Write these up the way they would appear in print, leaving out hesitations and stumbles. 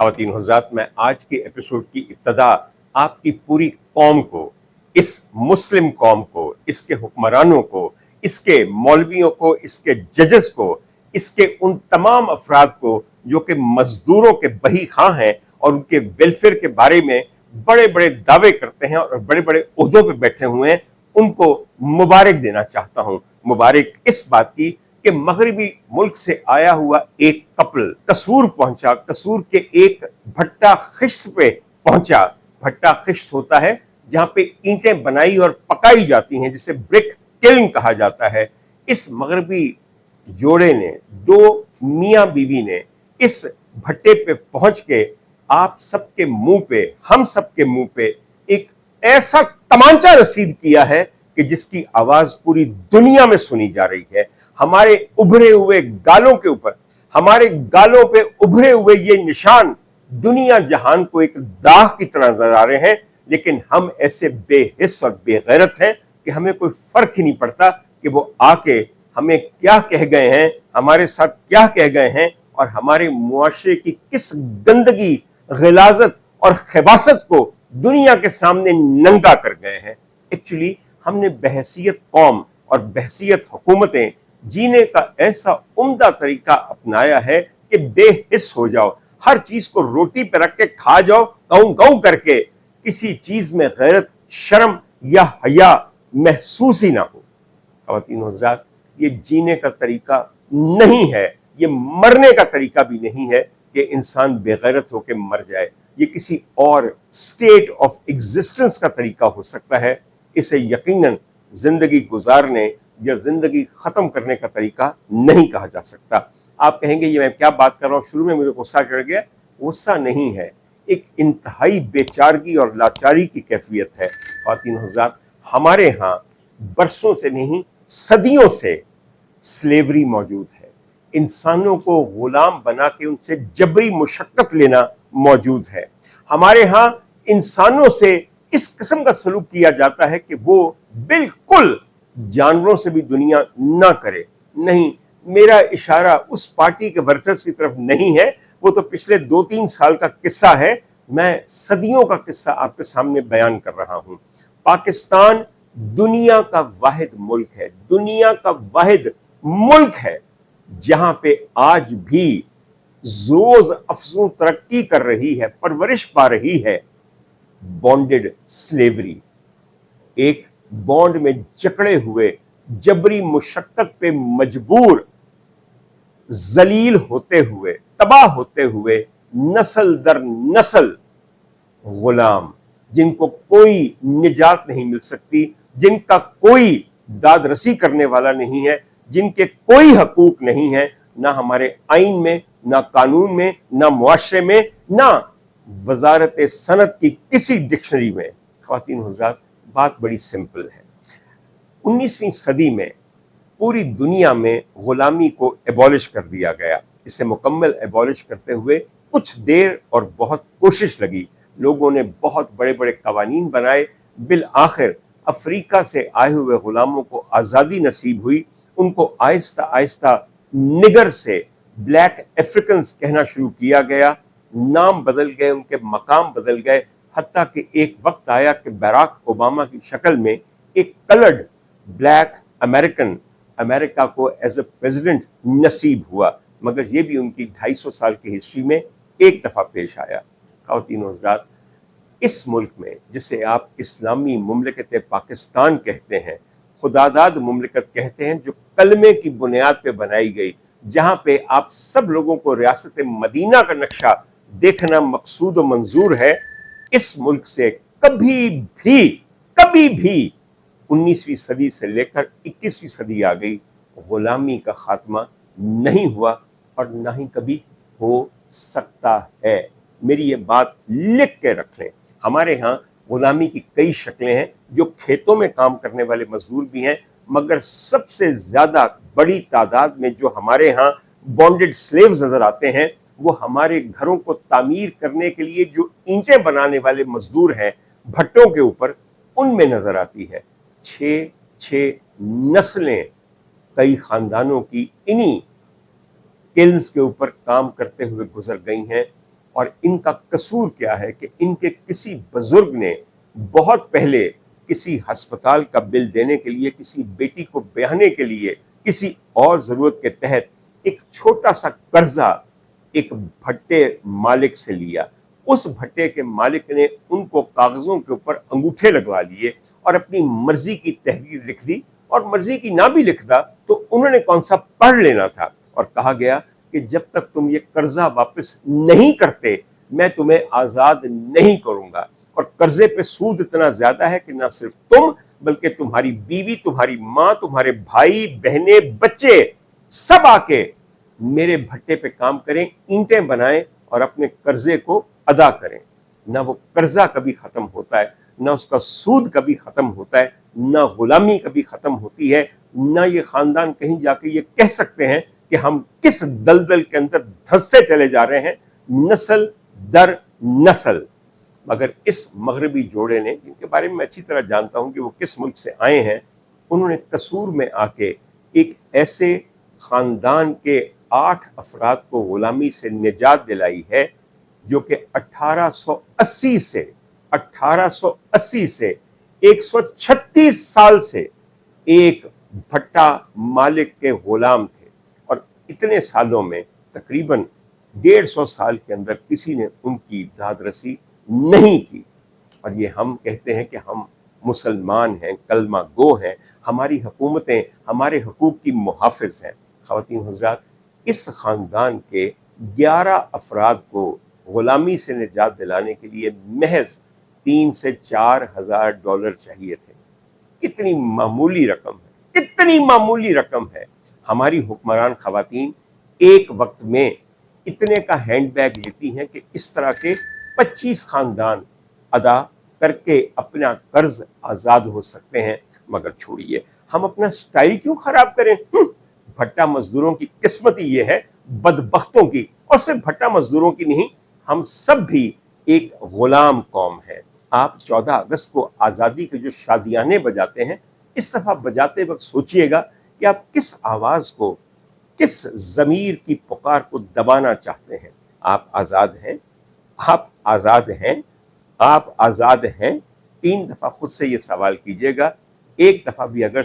خواتین حضرات، میں آج کے ایپیسوڈ کی ابتدا آپ کی پوری قوم کو، اس مسلم قوم کو، اس کے حکمرانوں کو، اس کے مولویوں کو، اس کے ججز کو، اس کے ان تمام افراد کو جو کہ مزدوروں کے بہی خواہ ہیں اور ان کے ویلفیئر کے بارے میں بڑے بڑے دعوے کرتے ہیں اور بڑے بڑے عہدوں پہ بیٹھے ہوئے ہیں، ان کو مبارک دینا چاہتا ہوں۔ مبارک اس بات کی کہ مغربی ملک سے آیا ہوا ایک کپل قصور پہنچا، قصور کے ایک بھٹا خشت پہ پہنچا۔ بھٹا خشت ہوتا ہے جہاں پہ اینٹیں بنائی اور پکائی جاتی ہیں، جسے برک کلن کہا جاتا ہے۔ اس مغربی جوڑے نے، دو میاں بیوی نے اس بھٹے پہ پہنچ کے آپ سب کے منہ پہ، ہم سب کے منہ پہ ایک ایسا تمانچہ رسید کیا ہے کہ جس کی آواز پوری دنیا میں سنی جا رہی ہے۔ ہمارے ابھرے ہوئے گالوں کے اوپر، ہمارے گالوں پہ ابھرے ہوئے یہ نشان دنیا جہان کو ایک داغ کی طرح نظر آ رہے ہیں، لیکن ہم ایسے بے حس اور بے غیرت ہیں کہ ہمیں کوئی فرق ہی نہیں پڑتا کہ وہ آ کے ہمیں کیا کہہ گئے ہیں، ہمارے ساتھ کیا کہہ گئے ہیں، اور ہمارے معاشرے کی کس گندگی، غلاظت اور خباثت کو دنیا کے سامنے ننگا کر گئے ہیں۔ ایکچولی ہم نے بحیثیت قوم اور بحیثیت حکومتیں جینے کا ایسا عمدہ طریقہ اپنایا ہے کہ بے حس ہو جاؤ، ہر چیز کو روٹی پہ رکھ کے کھا جاؤ، گاؤں گاؤں کر کے، کسی چیز میں غیرت، شرم یا حیا محسوس ہی نہ ہو۔ خواتین و حضرات، یہ جینے کا طریقہ نہیں ہے، یہ مرنے کا طریقہ بھی نہیں ہے کہ انسان بے غیرت ہو کے مر جائے۔ یہ کسی اور سٹیٹ آف ایگزسٹنس کا طریقہ ہو سکتا ہے، اسے یقیناً زندگی گزارنے یا زندگی ختم کرنے کا طریقہ نہیں کہا جا سکتا۔ آپ کہیں گے یہ میں کیا بات کر رہا ہوں، شروع میں مجھے غصہ چڑھ گیا۔ غصہ نہیں ہے، ایک انتہائی بے چارگی اور لاچاری کی کیفیت ہے۔ خواتین حضرات، ہمارے ہاں برسوں سے نہیں، صدیوں سے سلیوری موجود ہے۔ انسانوں کو غلام بنا کے ان سے جبری مشقت لینا موجود ہے۔ ہمارے ہاں انسانوں سے اس قسم کا سلوک کیا جاتا ہے کہ وہ بالکل جانوروں سے بھی دنیا نہ کرے۔ نہیں، میرا اشارہ اس پارٹی کے ورکرز کی طرف نہیں ہے، وہ تو پچھلے 2-3 سال کا قصہ ہے، میں صدیوں کا قصہ آپ کے سامنے بیان کر رہا ہوں۔ پاکستان دنیا کا واحد ملک ہے، دنیا کا واحد ملک ہے جہاں پہ آج بھی روز افزوں ترقی کر رہی ہے، پرورش پا رہی ہے بانڈڈ سلیوری۔ ایک بانڈ میں جکڑے ہوئے، جبری مشقت پہ مجبور، ذلیل ہوتے ہوئے، تباہ ہوتے ہوئے، نسل در نسل غلام، جن کو کوئی نجات نہیں مل سکتی، جن کا کوئی داد رسی کرنے والا نہیں ہے، جن کے کوئی حقوق نہیں ہے، نہ ہمارے آئین میں، نہ قانون میں، نہ معاشرے میں، نہ وزارت صنعت کی کسی ڈکشنری میں۔ خواتین حضرات، بات بڑی سمپل ہے۔ 19ویں صدی میں پوری دنیا میں غلامی کو ایبولش کر دیا گیا۔ اسے مکمل ایبولش کرتے ہوئے کچھ دیر اور بہت کوشش لگی، لوگوں نے بہت بڑے بڑے قوانین بنائے، بالآخر افریقہ سے آئے ہوئے غلاموں کو آزادی نصیب ہوئی۔ ان کو آہستہ آہستہ نگر سے بلیک افریکنز کہنا شروع کیا گیا، نام بدل گئے، ان کے مقام بدل گئے، حتیٰ کہ ایک وقت آیا کہ باراک اوباما کی شکل میں ایک کلرڈ بلیک امریکن امریکہ کو ایز اے پریزیڈنٹ نصیب ہوا، مگر یہ بھی ان کی 250 سال کی ہسٹری میں ایک دفعہ پیش آیا۔ خواتین و حضرات، اس ملک میں جسے آپ اسلامی مملکت پاکستان کہتے ہیں، خداداد مملکت کہتے ہیں، جو کلمے کی بنیاد پہ بنائی گئی، جہاں پہ آپ سب لوگوں کو ریاست مدینہ کا نقشہ دیکھنا مقصود و منظور ہے، اس ملک سے کبھی بھی 19ویں صدی سے لے کر 21ویں صدی آ گئی، غلامی کا خاتمہ نہیں ہوا اور نہ ہی کبھی ہو سکتا ہے۔ میری یہ بات لکھ کے رکھ لیں۔ ہمارے ہاں غلامی کی کئی شکلیں ہیں، جو کھیتوں میں کام کرنے والے مزدور بھی ہیں، مگر سب سے زیادہ بڑی تعداد میں جو ہمارے ہاں بانڈڈ سلیوز نظر آتے ہیں، وہ ہمارے گھروں کو تعمیر کرنے کے لیے جو اینٹیں بنانے والے مزدور ہیں بھٹوں کے اوپر، ان میں نظر آتی ہے۔ 6 نسلیں کئی خاندانوں کی انہی کلنز کے اوپر کام کرتے ہوئے گزر گئی ہیں۔ اور ان کا قصور کیا ہے کہ ان کے کسی بزرگ نے بہت پہلے کسی ہسپتال کا بل دینے کے لیے، کسی بیٹی کو بیاہنے کے لیے، کسی اور ضرورت کے تحت ایک چھوٹا سا قرضہ ایک بھٹے مالک سے لیا. اس بھٹے کے مالک نے ان کو کاغذوں کے اوپر انگوٹھے لگوا لیے اور اپنی مرضی کی تحریر لکھ دی، اور مرضی کی نہ بھی لکھتا تو انہوں نے کون سا پڑھ لینا تھا، اور کہا گیا کہ جب تک تم یہ قرضہ واپس نہیں کرتے میں تمہیں آزاد نہیں کروں گا. اور قرضے پہ سود اتنا زیادہ ہے کہ نہ صرف تم بلکہ تمہاری بیوی، تمہاری ماں، تمہارے بھائی بہنیں، بچے سب آ کے میرے بھٹے پہ کام کریں، اینٹیں بنائیں اور اپنے قرضے کو ادا کریں. نہ وہ قرضہ کبھی ختم ہوتا ہے، نہ اس کا سود کبھی ختم ہوتا ہے، نہ غلامی کبھی ختم ہوتی ہے، نہ یہ خاندان کہیں جا کے یہ کہہ سکتے ہیں کہ ہم کس دلدل کے اندر دھنستے چلے جا رہے ہیں نسل در نسل. مگر اس مغربی جوڑے نے، جن کے بارے میں اچھی طرح جانتا ہوں کہ وہ کس ملک سے آئے ہیں، انہوں نے قصور میں آ کے ایک ایسے خاندان کے 8 افراد کو غلامی سے نجات دلائی ہے جو کہ 1880 سے 136 سال سے ایک بھٹا مالک کے غلام تھے، اور اتنے سالوں میں تقریباً 150 سال کے اندر کسی نے ان کی داد رسی نہیں کی. اور یہ ہم کہتے ہیں کہ ہم مسلمان ہیں، کلمہ گو ہیں، ہماری حکومتیں ہمارے حقوق کی محافظ ہیں. خواتین حضرات، اس خاندان کے 11 افراد کو غلامی سے نجات دلانے کے لیے محض 3 سے 4 ہزار ڈالر چاہیے تھے. کتنی معمولی رقم ہے، اتنی معمولی رقم ہے. ہماری حکمران خواتین ایک وقت میں اتنے کا ہینڈ بیگ لیتی ہیں کہ اس طرح کے 25 خاندان ادا کر کے اپنا قرض آزاد ہو سکتے ہیں. مگر چھوڑیے، ہم اپنا سٹائل کیوں خراب کریں؟ بھٹا مزدوروں کی قسمت ہی یہ ہے، بدبختوں کی، اور صرف بھٹا مزدوروں کی نہیں، ہم سب بھی ایک غلام قوم ہے. آپ 14 اگست کو آزادی کے جو شادیانے بجاتے ہیں، اس دفعہ بجاتے وقت سوچئے گا کہ آپ کس آواز کو، کس ضمیر کی پکار کو دبانا چاہتے ہیں. آپ آزاد ہیں، آپ آزاد ہیں، آپ آزاد ہیں. 3 دفعہ خود سے یہ سوال کیجئے گا. ایک دفعہ بھی اگر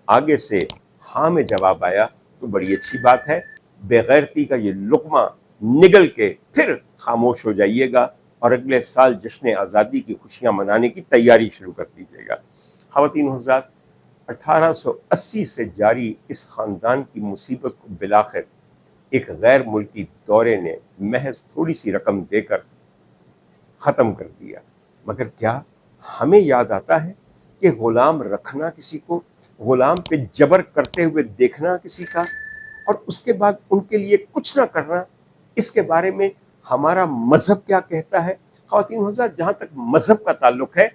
آگے سے ہاں میں جواب آیا تو بڑی اچھی بات ہے. بے غیرتی کا یہ لقمہ نگل کے پھر خاموش ہو جائیے گا اور اگلے سال جشن آزادی کی خوشیاں منانے کی تیاری شروع کر دیجیے گا. خواتین حضرات، 1880 سے جاری اس خاندان کی مصیبت کو بالآخر ایک غیر ملکی دورے نے محض تھوڑی سی رقم دے کر ختم کر دیا. مگر کیا ہمیں یاد آتا ہے کہ غلام رکھنا کسی کو، غلام پہ جبر کرتے ہوئے دیکھنا کسی کا، اور اس کے بعد ان کے لیے کچھ نہ کرنا، اس کے بارے میں ہمارا مذہب کیا کہتا ہے؟ خواتین حضرات، جہاں تک مذہب کا تعلق ہے،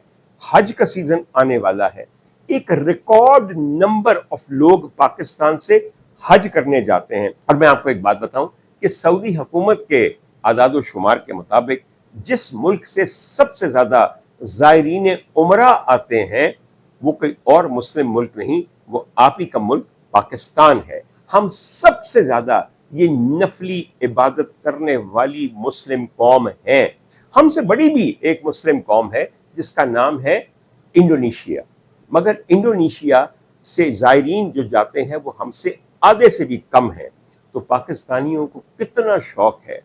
حج کا سیزن آنے والا ہے. ایک ریکارڈ نمبر آف لوگ پاکستان سے حج کرنے جاتے ہیں. اور میں آپ کو ایک بات بتاؤں کہ سعودی حکومت کے اعداد و شمار کے مطابق جس ملک سے سب سے زیادہ زائرین عمرہ آتے ہیں وہ کوئی اور مسلم ملک نہیں، وہ آپ ہی کا ملک پاکستان ہے. ہم سب سے زیادہ یہ نفلی عبادت کرنے والی مسلم قوم ہیں. ہم سے بڑی بھی ایک مسلم قوم ہے جس کا نام ہے انڈونیشیا، مگر انڈونیشیا سے زائرین جو جاتے ہیں وہ ہم سے آدھے سے بھی کم ہیں. تو پاکستانیوں کو کتنا شوق ہے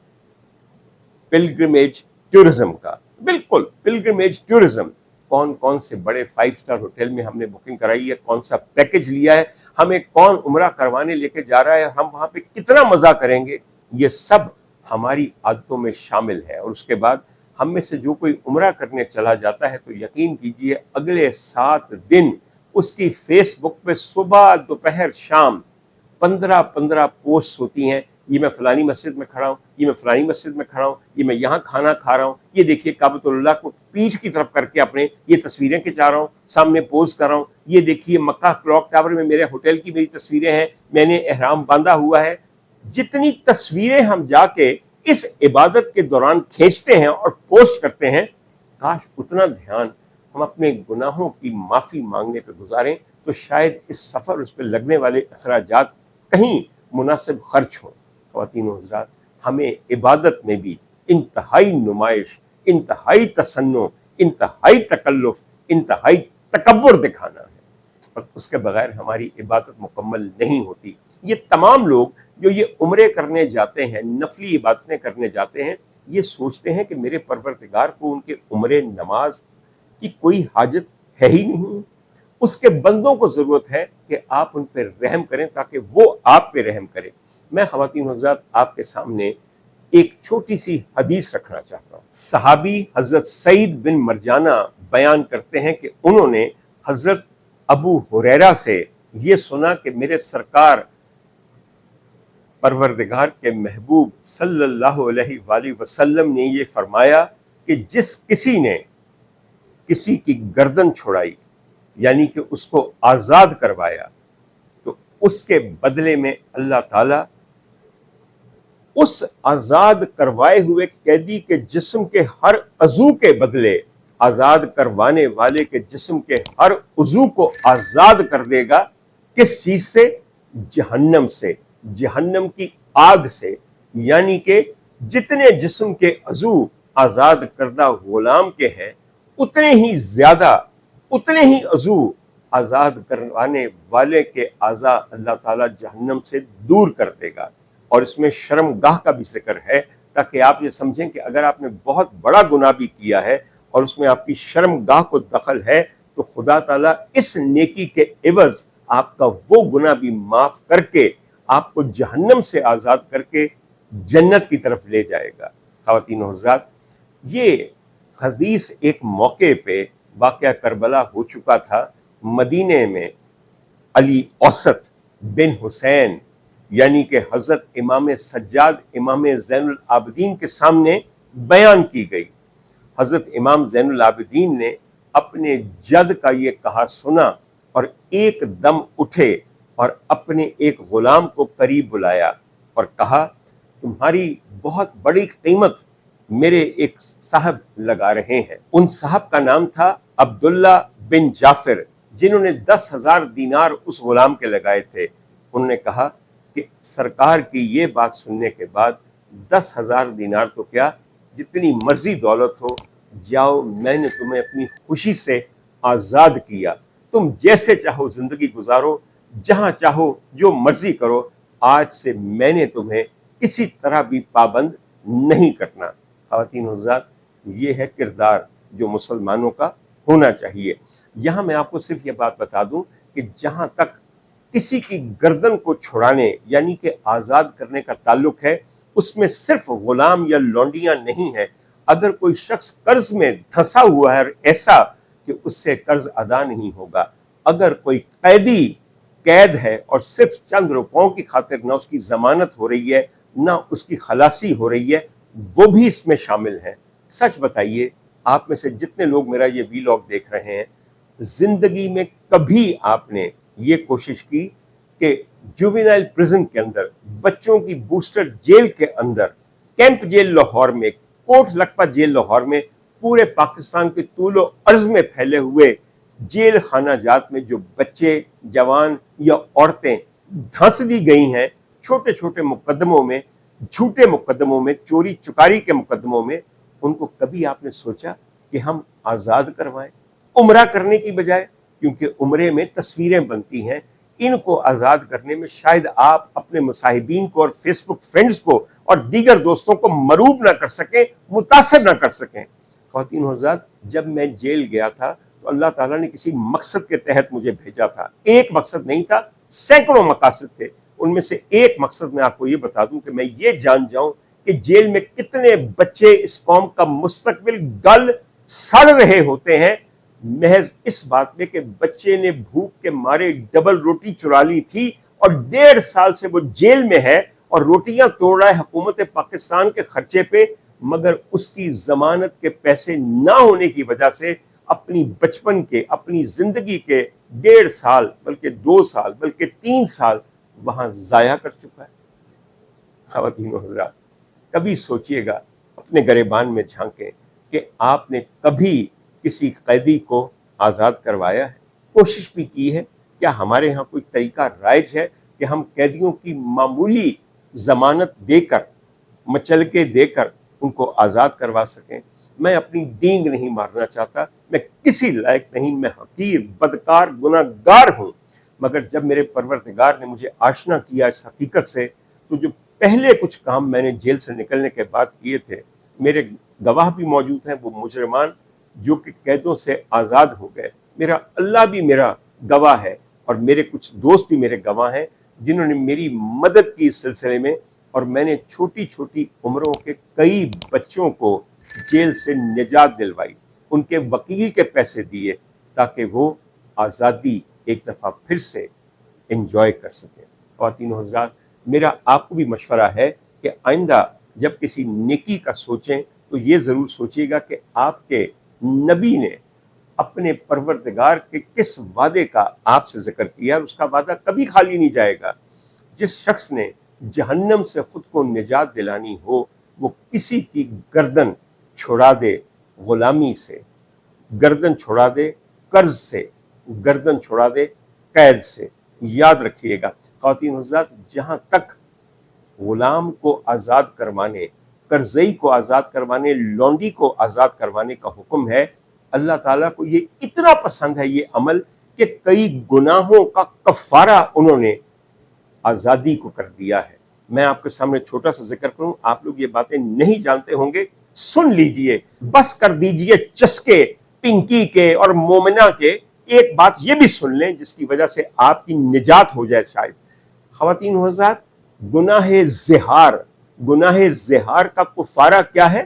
پلگرمیج ٹورزم کا. بالکل پلگرمیج ٹورزم. کون کون سے بڑے 5 اسٹار ہوٹل میں ہم نے بکنگ کرائی ہے، کون سا پیکج لیا ہے، ہمیں کون عمرہ کروانے لے کے جا رہا ہے، ہم وہاں پہ کتنا مزہ کریں گے، یہ سب ہماری عادتوں میں شامل ہے. اور اس کے بعد ہم میں سے جو کوئی عمرہ کرنے چلا جاتا ہے تو یقین کیجئے اگلے 7 دن اس کی فیس بک پہ صبح دوپہر شام 15 پوسٹ ہوتی ہیں. یہ میں فلانی مسجد میں کھڑا ہوں، یہ میں فلانی مسجد میں کھڑا ہوں، یہ میں یہاں کھانا کھا رہا ہوں، یہ دیکھیے کعبۃ اللہ کو پیٹھ کی طرف کر کے اپنے یہ تصویریں کھنچا رہا ہوں، سامنے پوز کر رہا ہوں، یہ دیکھیے مکہ کلاک ٹاور میں میرے ہوٹل کی میری تصویریں ہیں، میں نے احرام باندھا ہوا ہے. جتنی تصویریں ہم جا کے اس عبادت کے دوران کھینچتے ہیں اور پوسٹ کرتے ہیں، کاش اتنا دھیان ہم اپنے گناہوں کی معافی مانگنے پہ گزاریں تو شاید اس سفر اس پہ لگنے والے اخراجات کہیں مناسب خرچ ہوں. خواتین و حضرات، ہمیں عبادت میں بھی انتہائی نمائش، انتہائی تصنع، انتہائی تکلف، انتہائی تکبر دکھانا ہے، اور اس کے بغیر ہماری عبادت مکمل نہیں ہوتی۔ یہ تمام لوگ جو یہ عمرے کرنے جاتے ہیں، نفلی عبادتیں کرنے جاتے ہیں، یہ سوچتے ہیں کہ میرے پروردگار کو ان کے عمرے نماز کی کوئی حاجت ہے ہی نہیں، اس کے بندوں کو ضرورت ہے کہ آپ ان پہ رحم کریں تاکہ وہ آپ پہ رحم کریں۔ میں خواتین و حضرات آپ کے سامنے ایک چھوٹی سی حدیث رکھنا چاہتا ہوں۔ صحابی حضرت سعید بن مرجانہ بیان کرتے ہیں کہ انہوں نے حضرت ابو ہریرہ سے یہ سنا کہ میرے سرکار پروردگار کے محبوب صلی اللہ علیہ وآلہ وسلم نے یہ فرمایا کہ جس کسی نے کسی کی گردن چھڑائی، یعنی کہ اس کو آزاد کروایا، تو اس کے بدلے میں اللہ تعالی اس آزاد کروائے ہوئے قیدی کے جسم کے ہر عضو کے بدلے آزاد کروانے والے کے جسم کے ہر عضو کو آزاد کر دے گا۔ کس چیز سے؟ جہنم سے، جہنم کی آگ سے، یعنی کہ جتنے جسم کے عضو آزاد کردہ غلام کے ہیں، اتنے ہی زیادہ، اتنے ہی عضو آزاد کروانے والے کے اعضاء اللہ تعالیٰ جہنم سے دور کر دے گا۔ اور اس میں شرم گاہ کا بھی ذکر ہے، تاکہ آپ یہ سمجھیں کہ اگر آپ نے بہت بڑا گناہ بھی کیا ہے اور اس میں آپ کی شرم گاہ کو دخل ہے، تو خدا تعالیٰ اس نیکی کے عوض آپ کا وہ گناہ بھی معاف کر کے آپ کو جہنم سے آزاد کر کے جنت کی طرف لے جائے گا۔ خواتین و حضرات، یہ حدیث ایک موقع پہ واقعہ کربلا ہو چکا تھا۔ مدینے میں علی اوسط بن حسین، یعنی کہ حضرت امام سجاد امام زین العابدین کے سامنے بیان کی گئی۔ حضرت امام زین العابدین نے اپنے جد کا یہ کہا سنا اور ایک دم اٹھے اور اپنے ایک غلام کو قریب بلایا اور کہا، تمہاری بہت بڑی قیمت میرے ایک صاحب لگا رہے ہیں۔ ان صاحب کا نام تھا عبداللہ بن جعفر، جنہوں نے 10,000 دینار اس غلام کے لگائے تھے۔ انہوں نے کہا کہ سرکار کی یہ بات سننے کے بعد 10,000 دینار تو کیا، جتنی مرضی دولت ہو، جاؤ، میں نے تمہیں اپنی خوشی سے آزاد کیا، تم جیسے چاہو زندگی گزارو، جہاں چاہو جو مرضی کرو، آج سے میں نے تمہیں کسی طرح بھی پابند نہیں کرنا۔ خواتین و حضرات، یہ ہے کردار جو مسلمانوں کا ہونا چاہیے۔ یہاں میں آپ کو صرف یہ بات بتا دوں کہ جہاں تک کسی کی گردن کو چھڑانے یعنی کہ آزاد کرنے کا تعلق ہے، اس میں صرف غلام یا لونڈیاں نہیں ہیں۔ اگر کوئی شخص قرض میں دھنسا ہوا ہے ایسا کہ اس سے قرض ادا نہیں ہوگا، اگر کوئی قیدی قید ہے اور صرف چند روپوں کی خاطر نہ اس کی ضمانت ہو رہی ہے نہ اس کی خلاصی ہو رہی ہے، وہ بھی اس میں شامل ہیں۔ سچ بتائیے، آپ میں سے جتنے لوگ میرا یہ ویلاگ دیکھ رہے ہیں، زندگی میں کبھی آپ نے یہ کوشش کی کہ جووینائل پرزن کے اندر، بچوں کی بوسٹر جیل کے اندر، کیمپ جیل لاہور میں، کوٹ لکھپت جیل لاہور میں، پورے پاکستان کے طول و عرض میں پھیلے ہوئے جیل خانہ جات میں جو بچے، جوان یا عورتیں دھنس دی گئی ہیں چھوٹے چھوٹے مقدموں میں، جھوٹے مقدموں میں، چوری چکاری کے مقدموں میں، ان کو کبھی آپ نے سوچا کہ ہم آزاد کروائیں عمرہ کرنے کی بجائے؟ کیونکہ عمرے میں تصویریں بنتی ہیں، ان کو آزاد کرنے میں شاید آپ اپنے مصاحبین کو اور فیس بک فرینڈز کو اور دیگر دوستوں کو مروب نہ کر سکیں، متاثر نہ کر سکیں۔ خواتین و حضرات، جب میں جیل گیا تھا تو اللہ تعالیٰ نے کسی مقصد کے تحت مجھے بھیجا تھا۔ ایک مقصد نہیں تھا، سینکڑوں مقاصد تھے۔ ان میں سے ایک مقصد میں آپ کو یہ بتا دوں کہ میں یہ جان جاؤں کہ جیل میں کتنے بچے اس قوم کا مستقبل گل سڑ رہے ہوتے ہیں، محض اس بات میں کہ بچے نے بھوک کے مارے ڈبل روٹی چرا لی تھی اور 1.5 سال سے وہ جیل میں ہے اور روٹیاں توڑ رہا ہے حکومت پاکستان کے خرچے پہ، مگر اس کی ضمانت کے پیسے نہ ہونے کی وجہ سے اپنی بچپن کے، اپنی زندگی کے 1.5 سال بلکہ 2 سال بلکہ 3 سال وہاں ضائع کر چکا ہے۔ خواتین و حضرات، کبھی سوچئے گا، اپنے گریبان میں جھانکیں کہ آپ نے کبھی کسی قیدی کو آزاد کروایا ہے؟ کوشش بھی کی ہے؟ کیا ہمارے ہاں کوئی طریقہ رائج ہے کہ ہم قیدیوں کی معمولی ضمانت دے کر، مچلکے دے کر ان کو آزاد کروا سکیں. میں اپنی ڈینگ نہیں مارنا چاہتا، میں کسی لائق نہیں، میں حقیر، بدکار، گناہ گار ہوں. مگر جب میرے پروردگار نے مجھے آشنا کیا اس حقیقت سے، تو جو پہلے کچھ کام میں نے جیل سے نکلنے کے بعد کیے تھے، میرے گواہ بھی موجود ہیں، وہ مجرمان جو کہ قیدوں سے آزاد ہو گئے. میرا اللہ بھی میرا گواہ ہے، اور میرے کچھ دوست بھی میرے گواہ ہیں جنہوں نے میری مدد کی اس سلسلے میں. اور میں نے چھوٹی چھوٹی عمروں کے کئی بچوں کو جیل سے نجات دلوائی، ان کے وکیل کے پیسے دیے تاکہ وہ آزادی ایک دفعہ پھر سے انجوائے کر سکیں. خواتین و حضرات، میرا آپ کو بھی مشورہ ہے کہ آئندہ جب کسی نیکی کا سوچیں تو یہ ضرور سوچیے گا کہ آپ کے نبی نے اپنے پروردگار کے کس وعدے کا آپ سے ذکر کیا، اس کا وعدہ کبھی خالی نہیں جائے گا. جس شخص نے جہنم سے خود کو نجات دلانی ہو، وہ کسی کی گردن چھڑا دے غلامی سے، گردن چھڑا دے قرض سے، گردن چھڑا دے قید سے. یاد رکھیے گا خواتین حضرات، جہاں تک غلام کو آزاد کروانے، قرضئی کو آزاد کروانے، لونڈی کو آزاد کروانے کا حکم ہے، اللہ تعالیٰ کو یہ اتنا پسند ہے یہ عمل کہ کئی گناہوں کا کفارہ انہوں نے آزادی کو کر دیا ہے. میں آپ کے سامنے چھوٹا سا ذکر کروں، آپ لوگ یہ باتیں نہیں جانتے ہوں گے، سن لیجئے، بس کر دیجئے چسکے پنکی کے اور مومنہ کے. ایک بات یہ بھی سن لیں جس کی وجہ سے آپ کی نجات ہو جائے شاید. خواتین و حضرات، گناہ زہار کا کفارہ کیا ہے؟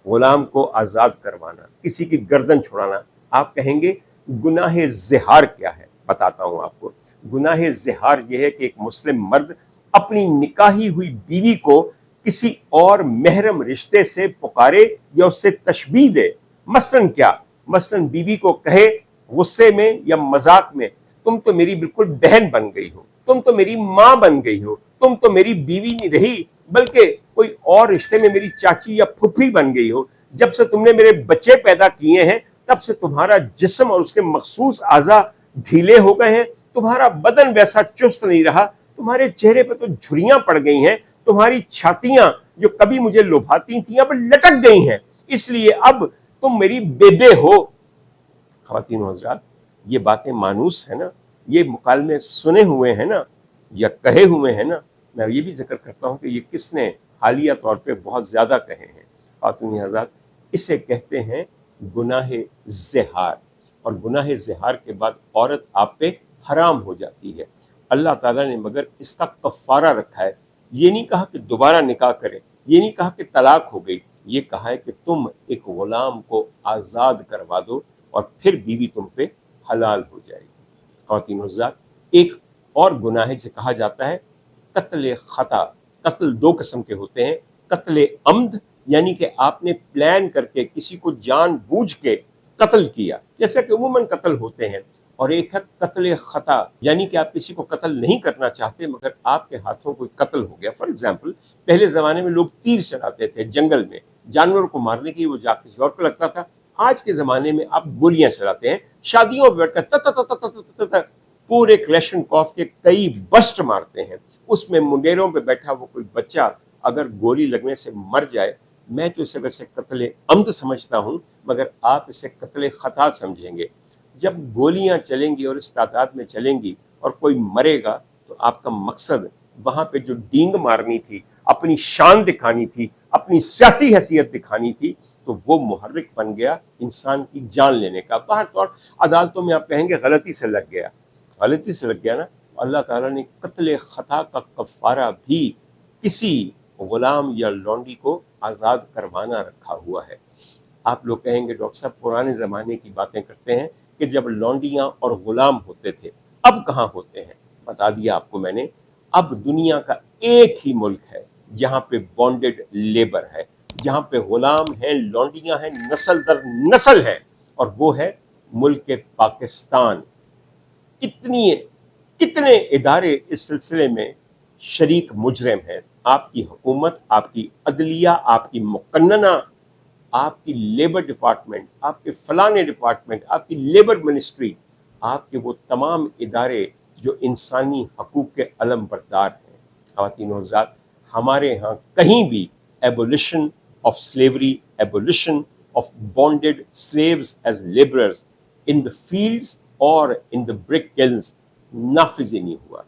غلام کو آزاد کروانا، کسی کی گردن چھڑانا. آپ کہیں گے گناہ زہار کیا ہے؟ بتاتا ہوں آپ کو. گناہ زہار یہ ہے کہ ایک مسلم مرد اپنی نکاحی ہوئی بیوی کو کسی اور محرم رشتے سے پکارے یا اس سے تشبیہ دے. مثلاً کیا؟ مثلاً بیوی کو کہے غصے میں یا مذاق میں، تم تو میری بالکل بہن بن گئی ہو، تم تو میری ماں بن گئی ہو، تم تو میری بیوی نہیں رہی بلکہ کوئی اور رشتے میں میری چاچی یا پھپھی بن گئی ہو. جب سے تم نے میرے بچے پیدا کیے ہیں تب سے تمہارا جسم اور اس کے مخصوص اعضاء ڈھیلے ہو گئے ہیں، تمہارا بدن ویسا چست نہیں رہا، تمہارے چہرے پہ تو جھریاں پڑ گئی ہیں، تمہاری چھاتیاں جو کبھی مجھے لبھاتی تھیں اب لٹک گئی ہیں، اس لیے اب تم میری بیبے ہو. خواتین و حضرات، یہ باتیں مانوس ہیں نا، یہ مکالمے سنے ہوئے ہیں نا یا کہے ہوئے ہیں نا. میں یہ بھی ذکر کرتا ہوں کہ یہ کس نے حالیہ طور پہ بہت زیادہ کہے ہیں. خواتین حضرات، اسے کہتے ہیں گناہ زہار، اور گناہ زہار کے بعد عورت آپ پہ حرام ہو جاتی ہے. اللہ تعالیٰ نے مگر اس کا کفارہ رکھا ہے. یہ نہیں کہا کہ دوبارہ نکاح کرے، یہ نہیں کہا کہ طلاق ہو گئی، یہ کہا ہے کہ تم ایک غلام کو آزاد کروا دو اور پھر بیوی تم پہ حلال ہو جائے گی. خواتین حضرات، ایک اور گناہ ہے جسے کہا جاتا ہے قتل خطا. قتل دو قسم کے ہوتے ہیں، قتل عمد یعنی کہ آپ نے پلان کر کے کسی کو جان بوجھ کے قتل کیا جیسا کہ عموماً قتل ہوتے ہیں، اور ایک ہے قتل خطا یعنی کہ آپ کسی کو قتل نہیں کرنا چاہتے مگر آپ کے ہاتھوں کوئی قتل ہو گیا. فار ایگزامپل، پہلے زمانے میں لوگ تیر چلاتے تھے جنگل میں جانوروں کو مارنے کے لیے، وہ جا کسی اور کو لگتا تھا. آج کے زمانے میں آپ گولیاں چلاتے ہیں، شادیوں میں بیٹھ کر پورے کلیشنکوف کے کئی بسٹ مارتے ہیں. اس میں منڈیروں پہ بیٹھا وہ کوئی بچہ اگر گولی لگنے سے مر جائے، میں تو اسے ویسے قتل عمد سمجھتا ہوں مگر آپ اسے قتل خطا سمجھیں گے. جب گولیاں چلیں گی اور اس تعداد میں چلیں گی اور کوئی مرے گا تو آپ کا مقصد وہاں پہ جو ڈینگ مارنی تھی، اپنی شان دکھانی تھی، اپنی سیاسی حیثیت دکھانی تھی، تو وہ محرک بن گیا انسان کی جان لینے کا. باہر طور عدالتوں میں آپ کہیں گے غلطی سے لگ گیا، غلطی سے لگ گیا نا. اللہ تعالیٰ نے قتل خطا کا کفارہ بھی کسی غلام یا لونڈی کو آزاد کروانا رکھا ہوا ہے. آپ لوگ کہیں گے ڈاکٹر صاحب پرانے زمانے کی باتیں کرتے ہیں کہ جب لونڈیاں اور غلام ہوتے تھے، اب کہاں ہوتے ہیں؟ بتا دیا آپ کو میں نے. اب دنیا کا ایک ہی ملک ہے جہاں پہ بانڈڈ لیبر ہے، جہاں پہ غلام ہیں، لونڈیاں ہیں، نسل در نسل ہیں، اور وہ ہے ملک پاکستان. کتنے ادارے اس سلسلے میں شریک مجرم ہیں. آپ کی حکومت، آپ کی عدلیہ، آپ کی مقننہ، آپ کی لیبر ڈپارٹمنٹ، آپ کے فلانے ڈپارٹمنٹ، آپ کی لیبر منسٹری، آپ کے وہ تمام ادارے جو انسانی حقوق کے علم بردار ہیں. خواتین و حضرات، ہمارے ہاں کہیں بھی ایبولیشن of slavery, abolition of bonded slaves as laborers in the fields or in the brick kilns نافذ ہی نہیں ہوا.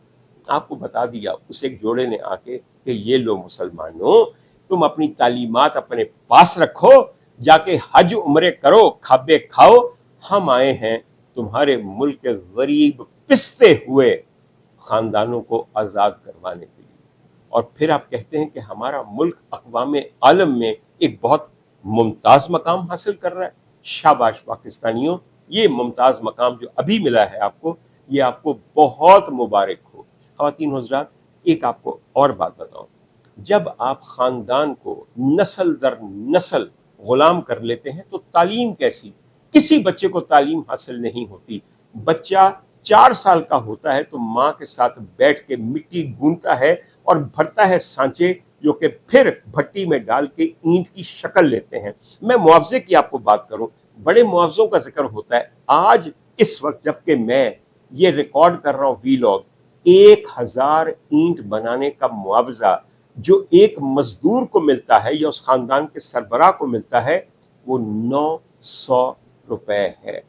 آپ کو بتا دیا اس ایک جوڑے نے آ کے کہ یہ لو مسلمانوں، تم اپنی تعلیمات اپنے پاس رکھو، جا کے حج عمرے کرو، کھابے کھاؤ، ہم آئے ہیں تمہارے ملک کے غریب پستے ہوئے خاندانوں کو آزاد کروانے کے لیے. اور پھر آپ کہتے ہیں کہ ہمارا ملک اقوام عالم میں ایک بہت ممتاز مقام حاصل کر رہا ہے. شاباش پاکستانیوں، یہ ممتاز مقام جو ابھی ملا ہے آپ کو، یہ آپ کو بہت مبارک ہو. خواتین و حضرات، ایک آپ کو اور بات بتاؤں، جب آپ خاندان کو نسل در نسل غلام کر لیتے ہیں تو تعلیم کیسی؟ کسی بچے کو تعلیم حاصل نہیں ہوتی. بچہ 4 سال کا ہوتا ہے تو ماں کے ساتھ بیٹھ کے مٹی گونتا ہے اور بھرتا ہے سانچے، جو کہ پھر بھٹی میں ڈال کے اینٹ کی شکل لیتے ہیں. میں معاوضے کی آپ کو بات کروں، بڑے معاوضوں کا ذکر ہوتا ہے. آج اس وقت جب کہ میں یہ ریکارڈ کر رہا ہوں وی لاگ، 1000 اینٹ بنانے کا معاوضہ جو ایک مزدور کو ملتا ہے یا اس خاندان کے سربراہ کو ملتا ہے، وہ 900 روپے ہے.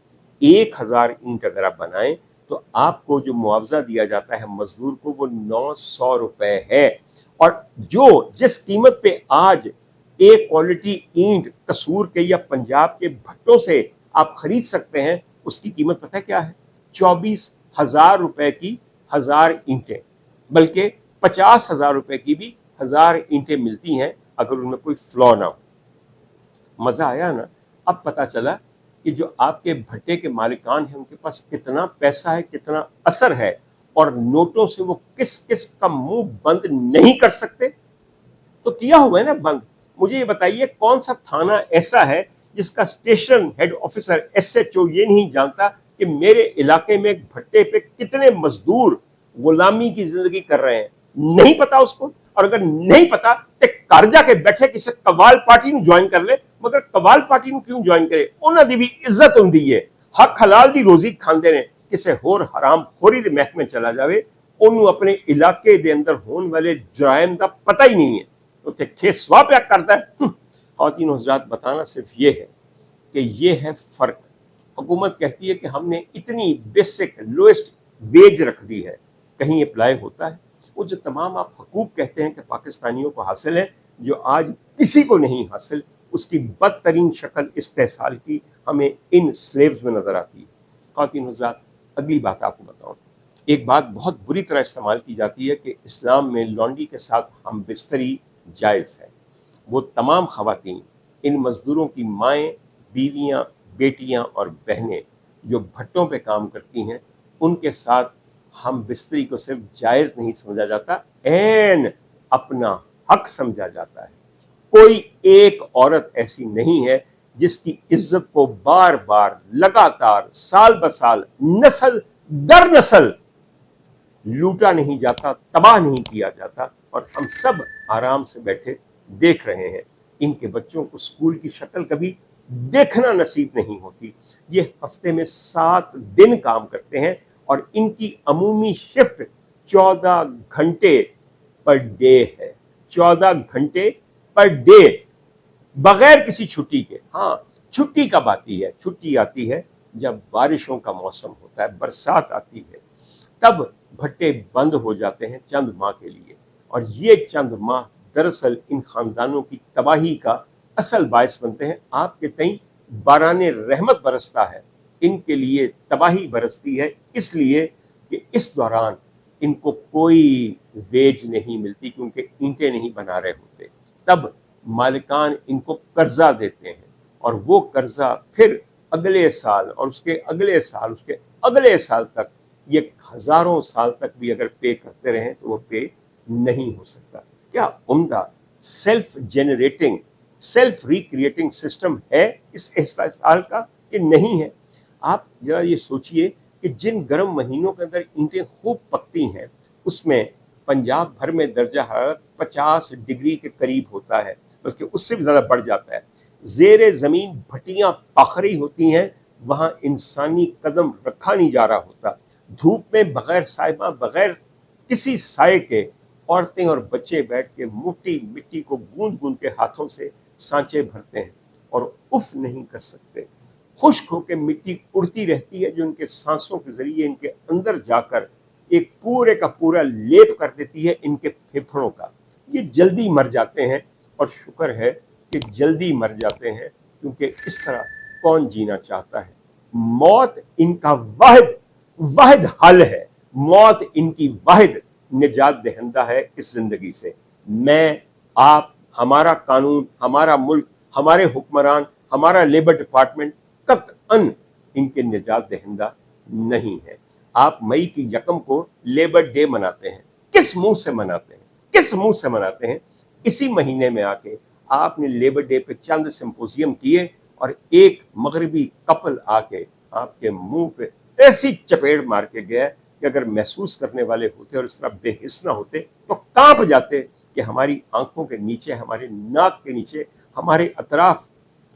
1000 اینٹ اگر آپ بنائیں تو آپ کو جو معاوضہ دیا جاتا ہے مزدور کو، وہ 900 روپے ہے. اور جس قیمت پہ آج ایک کوالٹی اینٹ قصور کے یا پنجاب کے بھٹوں سے آپ خرید سکتے ہیں، اس کی قیمت پتہ کیا ہے؟ 24,000 روپے کی 1000 اینٹیں، بلکہ 50,000 روپے کی بھی 1000 اینٹیں ملتی ہیں اگر ان میں کوئی فلا نہ ہو. مزہ آیا نا؟ اب پتہ چلا کہ جو آپ کے بھٹے کے مالکان ہیں ان کے پاس کتنا پیسہ ہے، کتنا اثر ہے، اور نوٹوں سے وہ کس کس کا منہ بند نہیں کر سکتے. تو کیا ہوا ہے نا بند. مجھے یہ بتائیے کون سا تھانہ ایسا ہے جس کا اسٹیشن ہیڈ آفیسر SHO یہ نہیں جانتا کہ میرے علاقے میں ایک بھٹے پہ کتنے مزدور غلامی کی زندگی کر رہے ہیں؟ نہیں پتا اس کو. اور اگر نہیں پتا تو گھر جا کے بیٹھے کسی قوال پارٹی نو جوائن کر لے. مگر قوال پارٹی نو کیوں جوائن کرے؟ انہاں دی بھی عزت ہوندی ہے، حق حلال دی روزی کھاندے نے. کسے ہور حرام خوری دے محکمے چلا جاوے، انہوں اپنے علاقے دے اندر ہون والے جرائم دا پتہ ہی نہیں ہے، اتنے کھیسوا پیا کرتا ہے. خواتین و حضرات، بتانا صرف یہ ہے کہ یہ ہے فرق. حکومت کہتی ہے کہ ہم نے اتنی بیسک لوئسٹ ویج رکھ دی ہے، کہیں اپلائی ہوتا ہے؟ وہ جو تمام آپ حقوق کہتے ہیں کہ پاکستانیوں کو حاصل ہیں، جو آج کسی کو نہیں حاصل، اس کی بدترین شکل استحصال کی ہمیں ان سلیوز میں نظر آتی ہے. خواتین حضرات، اگلی بات آپ کو بتاؤں. ایک بات بہت بری طرح استعمال کی جاتی ہے کہ اسلام میں لانڈی کے ساتھ ہم بستری جائز ہے. وہ تمام خواتین، ان مزدوروں کی مائیں، بیویاں، بیٹیاں اور بہنیں جو بھٹوں پہ کام کرتی ہیں، ان کے ساتھ ہم بستری کو صرف جائز نہیں سمجھا جاتا، عین اپنا حق سمجھا جاتا ہے. کوئی ایک عورت ایسی نہیں ہے جس کی عزت کو بار بار لگاتار سال بسال نسل در نسل لوٹا نہیں جاتا، تباہ نہیں کیا جاتا، اور ہم سب آرام سے بیٹھے دیکھ رہے ہیں. ان کے بچوں کو اسکول کی شکل کبھی دیکھنا نصیب نہیں ہوتی. یہ ہفتے میں 7 دن کام کرتے ہیں اور ان کی عمومی شفٹ 14 گھنٹے پر ڈے ہے. 14 گھنٹے پر ڈے بغیر کسی چھٹی کے. ہاں، چھٹی کب آتی ہے؟ چھٹی آتی ہے جب بارشوں کا موسم ہوتا ہے، برسات آتی ہے، تب بھٹے بند ہو جاتے ہیں چند ماہ کے لیے. اور یہ چند ماہ دراصل ان خاندانوں کی تباہی کا اصل باعث بنتے ہیں. آپ کے تئیں باران رحمت برستا ہے، ان کے لیے تباہی برستی ہے، اس لیے کہ اس دوران ان کو کوئی ویج نہیں ملتی کیونکہ اینٹیں نہیں بنا رہے ہوتے. تب مالکان ان کو قرضہ دیتے ہیں، اور وہ قرضہ پھر اگلے سال اور اس کے اگلے سال، اس کے اگلے سال تک، یہ ہزاروں سال تک بھی اگر پے کرتے رہیں تو وہ پے نہیں ہو سکتا. کیا عمدہ self generating, self recreating system ہے اس استحصال کا کہ نہیں ہے؟ آپ ذرا یہ سوچئے کہ جن گرم مہینوں کے اندر اینٹیں خوب پکتی ہیں، اس میں پنجاب بھر میں درجہ حرارت 50 ڈگری کے قریب ہوتا ہے، بلکہ اس سے بھی زیادہ بڑھ جاتا ہے. زیر زمین بھٹیاں پاخری ہوتی ہیں، وہاں انسانی قدم رکھا نہیں جا رہا ہوتا. دھوپ میں بغیر سائبہ، بغیر کسی سائے کے، عورتیں اور بچے بیٹھ کے موٹی مٹی کو گوند گوند کے ہاتھوں سے سانچے بھرتے ہیں اور اف نہیں کر سکتے. خشک ہو کے مٹی اڑتی رہتی ہے جو ان کے سانسوں کے ذریعے ان کے اندر جا کر ایک پورے کا پورا لیپ کر دیتی ہے ان کے پھیپھڑوں کا. یہ جلدی مر جاتے ہیں اور شکر ہے کہ جلدی مر جاتے ہیں کیونکہ اس طرح کون جینا چاہتا ہے. موت ان کا واحد حل ہے. موت ان کی واحد نجات دہندہ ہے اس زندگی سے. میں، آپ، ہمارا قانون، ہمارا ملک، ہمارے حکمران، ہمارا لیبر ڈپارٹمنٹ قطعاً ان کے نجات دہندہ نہیں ہے. آپ مئی کی 1 کو لیبر ڈے مناتے ہیں. کس منہ سے مناتے ہیں؟ کس منہ سے مناتے ہیں؟ اسی مہینے میں آ کے آپ نے لیبر ڈے پہ چند سمپوزیم کیے اور ایک مغربی کپل آ کے آپ کے منہ پہ ایسی چپیڑ مار کے گیا کہ اگر محسوس کرنے والے ہوتے اور اس طرح بے حس نہ ہوتے تو کانپ جاتے کہ ہماری آنکھوں کے نیچے، ہمارے ناک کے نیچے، ہمارے اطراف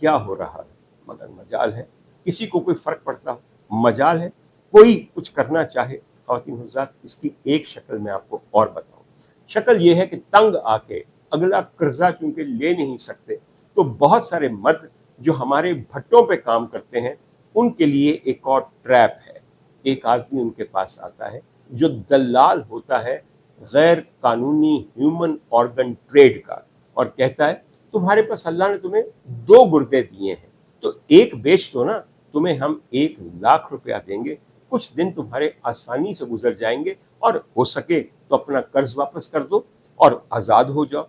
کیا ہو رہا ہے. مگر مجال ہے کسی کو کوئی فرق پڑتا ہو، مجال ہے کوئی کچھ کرنا چاہے. خواتین حضرات، اس کی ایک شکل میں آپ کو اور بتاؤں. شکل یہ ہے کہ تنگ آ کے اگلا قرضہ چونکہ لے نہیں سکتے تو بہت سارے مرد جو ہمارے بھٹوں پہ کام کرتے ہیں ان کے لیے ایک اور ٹریپ ہے. ایک آدمی ان کے پاس آتا ہے جو دلال ہوتا ہے غیر قانونی ہیومن آرگن ٹریڈ کا، اور کہتا ہے تمہارے پاس اللہ نے تمہیں 2 گردے دیے ہیں تو ایک بیچ دو نا، تمہیں ہم 1,00,000 روپیہ دیں گے، کچھ دن تمہارے آسانی سے گزر جائیں گے اور ہو سکے تو اپنا قرض واپس کر دو اور آزاد ہو جاؤ.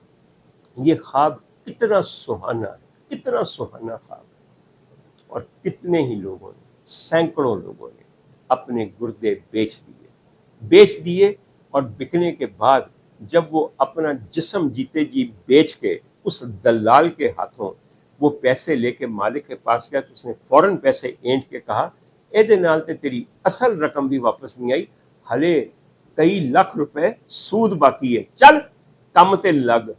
یہ خواب کتنا سہانا ہے، کتنا سہانا خواب ہے. اور کتنے ہی لوگوں نے، سینکڑوں لوگوں نے اپنے گردے بیچ دیے اور بکنے کے بعد جب وہ اپنا جسم جیتے جی بیچ کے اس دلال کے ہاتھوں وہ پیسے لے کے مالک کے پاس گیا تو اس نے فوراً پیسے اینٹ کے کہا اے دے نال تے تیری اصل رقم بھی واپس نہیں آئی، ہلے کئی لاکھ روپے سود باقی ہے، چل کم تے لگ.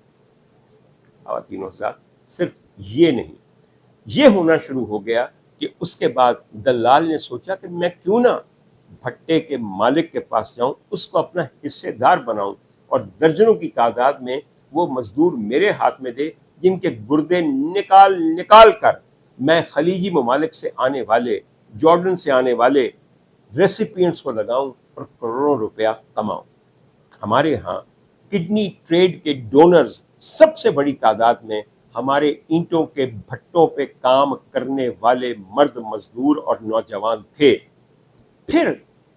خواتین حضرات، صرف یہ نہیں، یہ ہونا شروع ہو گیا کہ اس کے بعد دلال نے سوچا کہ میں کیوں نہ بھٹے کے مالک کے پاس جاؤں، اس کو اپنا حصے دار بناؤں اور درجنوں کی تعداد میں وہ مزدور میرے ہاتھ میں دے جن کے گردے نکال کر میں خلیجی ممالک سے آنے والے، جارڈن سے آنے والے ریسیپینٹس کو لگاؤں اور کروڑوں روپیہ کماؤں. ہمارے ہاں کڈنی ٹریڈ کے ڈونرز سب سے بڑی تعداد میں ہمارے اینٹوں کے بھٹوں پہ کام کرنے والے مرد مزدور اور نوجوان تھے. پھر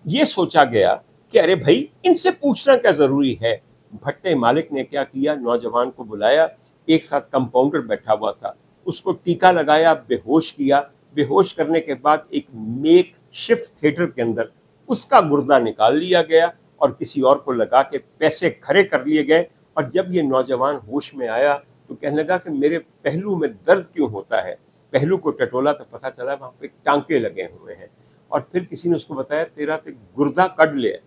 یہ سوچا گیا کہ ارے بھائی ان سے پوچھنا کیا ضروری ہے. بھٹے مالک نے کیا کیا، نوجوان کو بلایا، ایک ساتھ کمپاؤنڈر بیٹھا ہوا تھا، اس کو ٹیکا لگایا، بے ہوش کیا. بے ہوش کرنے کے بعد ایک میک شفٹ تھیٹر کے اندر اس کا گردہ نکال لیا گیا اور کسی اور کو لگا کے پیسے کھڑے کر لیے گئے. اور جب یہ نوجوان ہوش میں آیا تو کہنے لگا کہ میرے پہلو میں درد کیوں ہوتا ہے. پہلو کو ٹٹولا تو پتہ چلا وہاں پہ ٹانکے لگے ہوئے ہیں. اور پھر کسی نے اس کو بتایا تیرا تے گردہ کڈ لیا.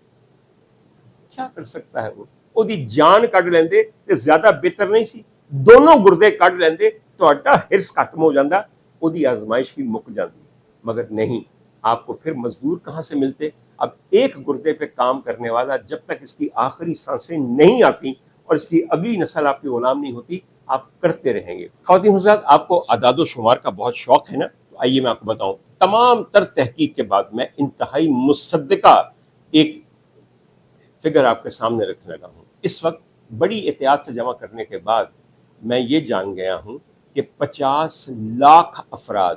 کیا کر سکتا ہے وہ دی جان کڈ لیندے تے زیادہ بہتر نہیں سی، دونوں گردے کڈ لیندے تو اڈا ہرس ختم ہو جاندہ، وہ دی آزمائش بھی مک جاندی. مگر نہیں، آپ کو پھر مزدور کہاں سے ملتے. اب ایک گردے پہ کام کرنے والا جب تک اس کی آخری سانسیں نہیں آتی اور اس کی اگلی نسل آپ کی غلام نہیں ہوتی، آپ کرتے رہیں گے. خواتین حضرات، آپ کو اعداد و شمار کا بہت شوق ہے نا، تو آئیے میں آپ کو بتاؤں. تمام تر تحقیق کے بعد میں انتہائی مصدقہ ایک فگر آپ کے سامنے رکھنے لگا ہوں. اس وقت بڑی احتیاط سے جمع کرنے کے بعد میں یہ جان گیا ہوں کہ 50 لاکھ افراد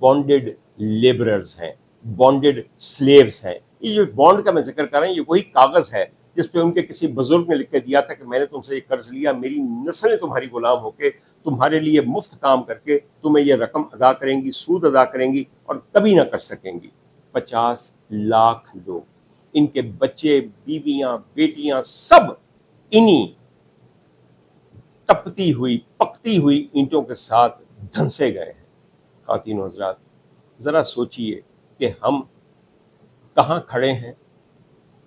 بانڈڈ لیبررز ہیں، بانڈڈ سلیوز ہیں. یہ جو بانڈ کا میں ذکر کر رہا ہوں، یہ وہی کاغذ ہے جس پہ ان کے کسی بزرگ نے لکھ کے دیا تھا کہ میں نے تم سے یہ قرض لیا، میری نسلیں تمہاری غلام ہو کے تمہارے لیے مفت کام کر کے تمہیں یہ رقم ادا کریں گی، سود ادا کریں گی اور کبھی نہ کر سکیں گی. 50 لاکھ لوگ، ان کے بچے، بیویاں، بیٹیاں سب انہی تپتی ہوئی، پکتی ہوئی اینٹوں کے ساتھ دھنسے گئے ہیں. خواتین و حضرات، ذرا سوچئے کہ ہم کہاں کھڑے ہیں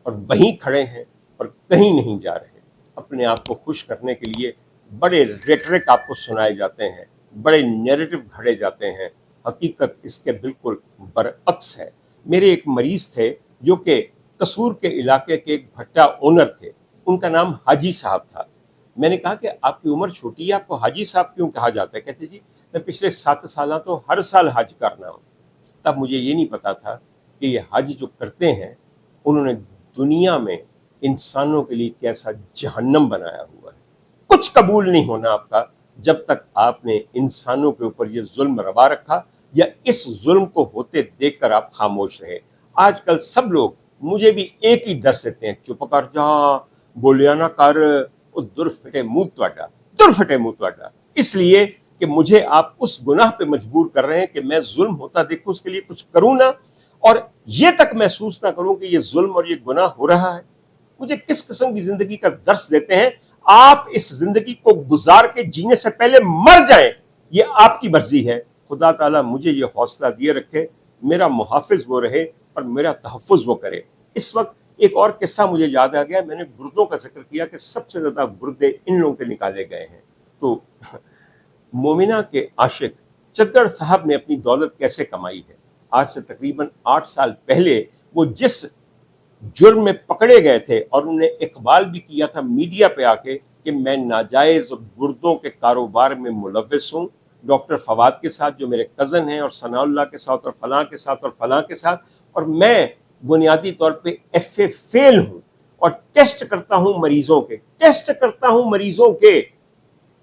اور وہیں کھڑے ہیں اور کہیں نہیں جا رہے. اپنے آپ کو خوش کرنے کے لیے بڑے ریٹرک آپ کو سنائے جاتے ہیں، بڑے نیریٹو گھڑے جاتے ہیں. حقیقت اس کے بالکل برعکس ہے. میرے ایک مریض تھے جو کہ قصور کے علاقے کے ایک بھٹا اونر تھے. ان کا نام حاجی صاحب تھا. میں نے کہا کہ آپ کی عمر چھوٹی ہے، آپ کو حاجی صاحب کیوں کہا جاتا ہے؟ کہتے جی میں پچھلے 7 سالہ تو ہر سال حج کرنا ہوں۔ تب مجھے یہ نہیں پتا تھا کہ یہ حج جو کرتے ہیں انہوں نے دنیا میں انسانوں کے لیے کیسا جہنم بنایا ہوا ہے۔ کچھ قبول نہیں ہونا آپ کا جب تک آپ نے انسانوں کے اوپر یہ ظلم روا رکھا یا اس ظلم کو ہوتے دیکھ کر آپ خاموش رہے۔ آج کل سب لوگ مجھے بھی ایک ہی درس دیتے ہیں، چپ کر جا، بولیا نہ کر، وہ در فٹے منہ تواڈا، اس لیے کہ مجھے آپ اس گناہ پہ مجبور کر رہے ہیں کہ میں ظلم ہوتا دیکھوں، اس کے لیے کچھ کروں نہ، اور یہ تک محسوس نہ کروں کہ یہ ظلم اور یہ گناہ ہو رہا ہے۔ مجھے کس قسم کی زندگی کا درس دیتے ہیں؟ آپ اس زندگی کو گزار کے جینے سے پہلے مر جائیں، یہ آپ کی مرضی ہے۔ خدا تعالیٰ مجھے یہ حوصلہ دیے رکھے، میرا محافظ وہ رہے اور میرا تحفظ وہ کرے۔ اس وقت ایک اور قصہ مجھے یاد آ گیا، میں نے گردوں کا ذکر کیا کہ سب سے زیادہ گردے ان لوگوں کے نکالے گئے ہیں۔ تو مومنہ کے عاشق چدر صاحب نے اپنی دولت کیسے کمائی ہے؟ آج سے تقریباً 8 سال پہلے وہ جس جرم میں پکڑے گئے تھے اور انہوں نے اقبال بھی کیا تھا میڈیا پہ آ کے کہ میں ناجائز گردوں کے کاروبار میں ملوث ہوں، ڈاکٹر فواد کے ساتھ جو میرے کزن ہیں، اور ثناء اللہ کے ساتھ، اور فلاں کے ساتھ، اور فلاں کے ساتھ، اور میں بنیادی طور پہ FA فیل ہوں اور ٹیسٹ کرتا ہوں مریضوں کے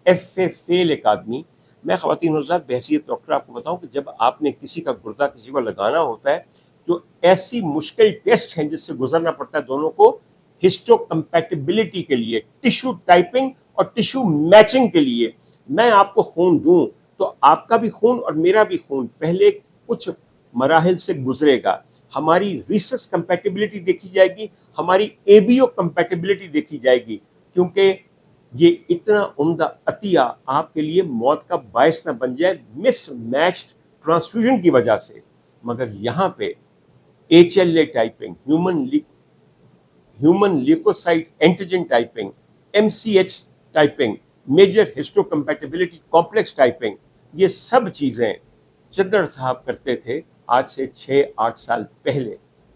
FA فیل ایک آدمی۔ میں خواتین حضرات بحیثیت ڈاکٹر آپ کو بتاؤں کہ جب آپ نے کسی کا گردہ کسی کو لگانا ہوتا ہے جو ایسی مشکل ٹیسٹ ہیں جس سے گزرنا پڑتا ہے دونوں کو، ہسٹو کمپیٹیبلٹی کے لیے، ٹیشو ٹائپنگ اور ٹیشو میچنگ کے لیے۔ میں آپ کو خون دوں تو آپ کا بھی خون اور میرا بھی خون پہلے کچھ مراحل سے گزرے گا۔ ہماری ریسس کمپیٹیبلٹی دیکھی جائے گی، ہماری ABO کمپیٹیبلٹی دیکھی جائے گی، کیونکہ یہ اتنا عمدہ عطیہ آپ کے لیے موت کا باعث نہ بن جائے مس میچڈ ٹرانسفیوژن کی وجہ سے۔ مگر یہاں پہ HLA typing, human leukocyte antigen typing, MCH typing, major histocompatibility complex typing, یہ سب چیزیں چدر صاحب کرتے تھے آج سے 6-8 سال پہلے۔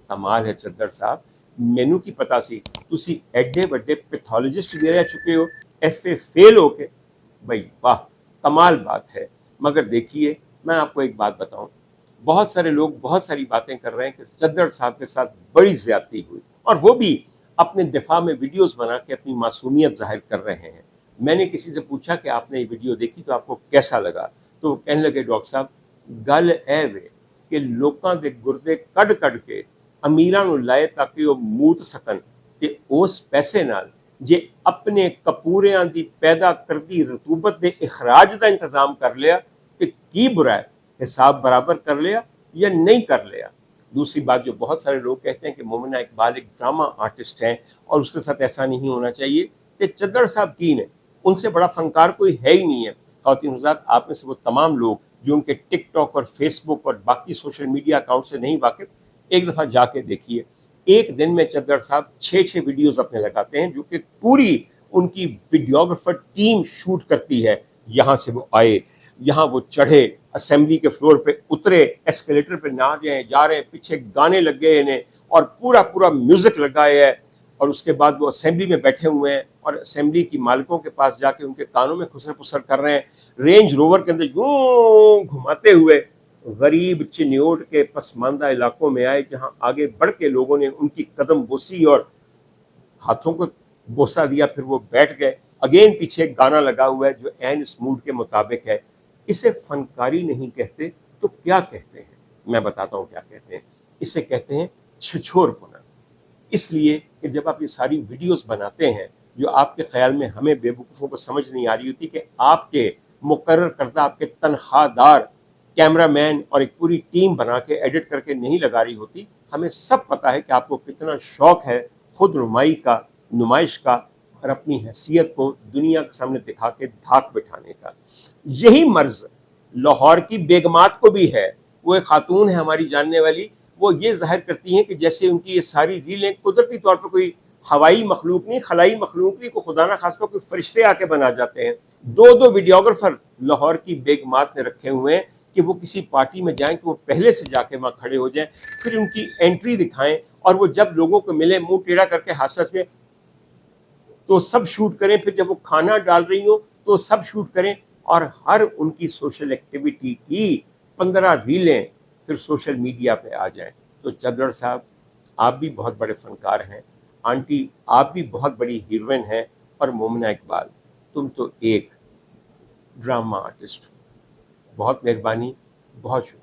کمال ہے چدر صاحب، مینو کی پتا سی تسی ایڈے بڑے پیتھولوجسٹ بھی رہ چکے ہو، FA فیل ہو کے، بھائی واہ کمال بات ہے۔ مگر دیکھیے میں آپ کو ایک بات بتاؤں، بہت سارے لوگ بہت ساری باتیں کر رہے ہیں کہ چدر صاحب کے ساتھ بڑی زیادتی ہوئی، اور وہ بھی اپنے دفاع میں ویڈیوز بنا کے اپنی معصومیت ظاہر کر رہے ہیں۔ میں نے کسی سے پوچھا کہ آپ نے یہ ویڈیو دیکھی تو آپ کو کیسا لگا؟ تو وہ کہنے لگے ڈاکٹر صاحب گل اے وے کہ لوکاں دے گردے کڈ کے امیراں نوں لائے تاکہ وہ موت سکن، تے اس پیسے نال جے اپنے کپوریاں دی پیدا کردی رطوبت دے اخراج دا انتظام کر لیا کہ کی برا ہے، حساب برابر کر لیا یا نہیں کر لیا۔ دوسری بات جو بہت سارے لوگ کہتے ہیں کہ مومنہ اقبال ایک ڈرامہ آرٹسٹ ہیں اور اس کے ساتھ ایسا نہیں ہونا چاہیے، کہ چدر صاحب کین ہیں، ان سے بڑا فنکار کوئی ہے ہی نہیں ہے۔ خواتین حضرات آپ میں سے وہ تمام لوگ جو ان کے ٹک ٹاک اور فیس بک اور باقی سوشل میڈیا اکاؤنٹ سے نہیں واقف، ایک دفعہ جا کے دیکھیے، ایک دن میں چدر صاحب 6 ویڈیوز اپنے لگاتے ہیں جو کہ پوری ان کی ویڈیوگرافر ٹیم شوٹ کرتی ہے۔ یہاں سے وہ آئے، یہاں وہ چڑھے، اسمبلی کے فلور پہ اترے، ایسکیلیٹر پہ نہ جا رہے ہیں، پیچھے گانے لگ گئے انہیں اور پورا میوزک لگایا ہے، اور اس کے بعد وہ اسمبلی میں بیٹھے ہوئے ہیں اور اسمبلی کی مالکوں کے پاس جا کے ان کے کانوں میں خسر پسر کر رہے ہیں، رینج روور کے اندر یوں گھماتے ہوئے غریب چنیوٹ کے پسماندہ علاقوں میں آئے، جہاں آگے بڑھ کے لوگوں نے ان کی قدم بوسی اور ہاتھوں کو بوسا دیا، پھر وہ بیٹھ گئے۔ اگین پیچھے ایک گانا لگا ہوا ہے جو عین اس موڈ کے مطابق ہے۔ اسے فنکاری نہیں کہتے تو کیا کہتے ہیں؟ میں بتاتا ہوں کیا کہتے ہیں۔ اسے کہتے ہیں چھچھور پنا، اس لیے کہ جب آپ یہ ساری ویڈیوز بناتے ہیں جو آپ کے خیال میں ہمیں بے وقوفوں کو سمجھ نہیں آ رہی ہوتی کہ آپ کے مقرر کردہ آپ کے تنخواہ دار کیمرہ مین اور ایک پوری ٹیم بنا کے ایڈٹ کر کے نہیں لگا رہی ہوتی، ہمیں سب پتہ ہے کہ آپ کو کتنا شوق ہے خود نمائی کا، نمائش کا، اور اپنی حیثیت کو دنیا کے سامنے دکھا کے دھاک بٹھانے کا۔ یہی مرض لاہور کی بیگمات کو بھی ہے۔ وہ ایک خاتون ہے ہماری جاننے والی، وہ یہ ظاہر کرتی ہیں کہ جیسے ان کی یہ ساری ریلیں قدرتی طور پہ کوئی ہوائی مخلوق نہیں، خلائی مخلوق نہیں، کوئی خدا نہ خواستہ کوئی فرشتے آ کے بنا جاتے ہیں۔ 2 ویڈیوگرافر لاہور کی بیگمات نے رکھے ہوئے ہیں کہ وہ کسی پارٹی میں جائیں کہ وہ پہلے سے جا کے وہاں کھڑے ہو جائیں، پھر ان کی انٹری دکھائیں، اور وہ جب لوگوں کو ملے منہ ٹیڑھا کر کے ہاتھ سے تو سب شوٹ کریں, پھر جب وہ کھانا ڈال رہی ہوں تو سب شوٹ کریں, اور ہر ان کی سوشل ایکٹیویٹی کی 15 ریلیں پھر سوشل میڈیا پہ آ جائیں. تو چدر صاحب آپ بھی بہت بڑے فنکار ہیں, آنٹی آپ بھی بہت بڑی ہیروئن ہیں, اور مومنہ اقبال تم تو ایک ڈرامہ آرٹسٹ ہو. بہت مہربانی, بہت شکریہ.